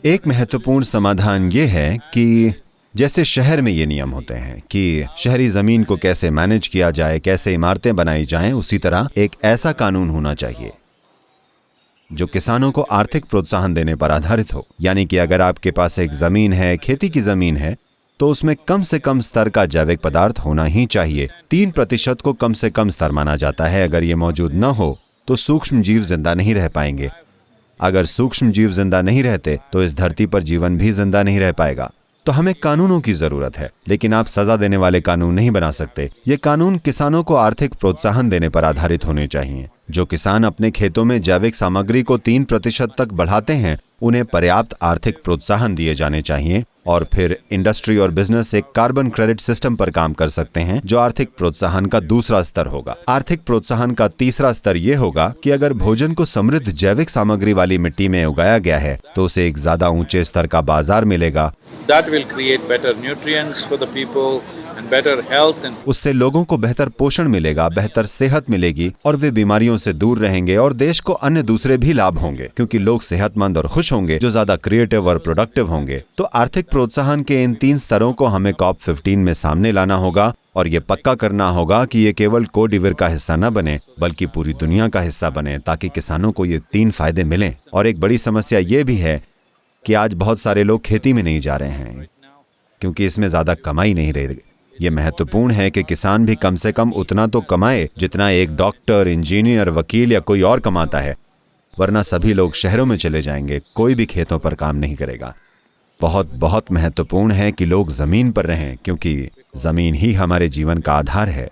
एक महत्वपूर्ण समाधान ये है कि जैसे शहर में ये नियम होते हैं कि शहरी जमीन को कैसे मैनेज किया जाए, कैसे इमारतें बनाई जाएं, उसी तरह एक ऐसा कानून होना चाहिए जो किसानों को आर्थिक प्रोत्साहन देने पर आधारित हो। यानी कि अगर आपके पास एक जमीन है, खेती की जमीन है, तो उसमें कम से कम स्तर का जैविक पदार्थ होना ही चाहिए। 3% को कम से कम स्तर माना जाता है। अगर ये मौजूद न हो तो सूक्ष्म जीव जिंदा नहीं रह पाएंगे। अगर सूक्ष्म जीव जिंदा नहीं रहते तो इस धरती पर जीवन भी जिंदा नहीं रह पाएगा। तो हमें कानूनों की जरूरत है, लेकिन आप सजा देने वाले कानून नहीं बना सकते। ये कानून किसानों को आर्थिक प्रोत्साहन देने पर आधारित होने चाहिए। जो किसान अपने खेतों में जैविक सामग्री को 3% तक बढ़ाते हैं, उन्हें पर्याप्त आर्थिक प्रोत्साहन दिए जाने चाहिए। और फिर इंडस्ट्री और बिजनेस एक कार्बन क्रेडिट सिस्टम पर काम कर सकते हैं, जो आर्थिक प्रोत्साहन का दूसरा स्तर होगा। आर्थिक प्रोत्साहन का तीसरा स्तर यह होगा कि अगर भोजन को समृद्ध जैविक सामग्री वाली मिट्टी में उगाया गया है तो उसे एक ज्यादा ऊंचे स्तर का बाजार मिलेगा। That will create better nutrients for the people and better health and उससे लोगों को बेहतर पोषण मिलेगा, बेहतर सेहत मिलेगी और वे बीमारियों से दूर रहेंगे और देश को अन्य दूसरे भी लाभ होंगे, क्योंकि लोग सेहतमंद और खुश होंगे जो ज्यादा क्रिएटिव और प्रोडक्टिव होंगे। तो आर्थिक प्रोत्साहन के इन 3 स्तरों को हमें COP15 में सामने लाना होगा और ये पक्का करना होगा कि ये केवल कोडिवर का हिस्सा न बने बल्कि पूरी दुनिया का हिस्सा बने, ताकि किसानों को ये 3 फायदे मिलें। और एक बड़ी समस्या ये भी है कि आज बहुत सारे लोग खेती में नहीं जा रहे हैं क्योंकि इसमें ज्यादा कमाई नहीं रही। ये महत्वपूर्ण है कि किसान भी कम से कम उतना तो कमाए जितना एक डॉक्टर, इंजीनियर, वकील या कोई और कमाता है, वरना सभी लोग शहरों में चले जाएंगे, कोई भी खेतों पर काम नहीं करेगा। बहुत बहुत महत्वपूर्ण है कि लोग जमीन पर रहें, क्योंकि जमीन ही हमारे जीवन का आधार है।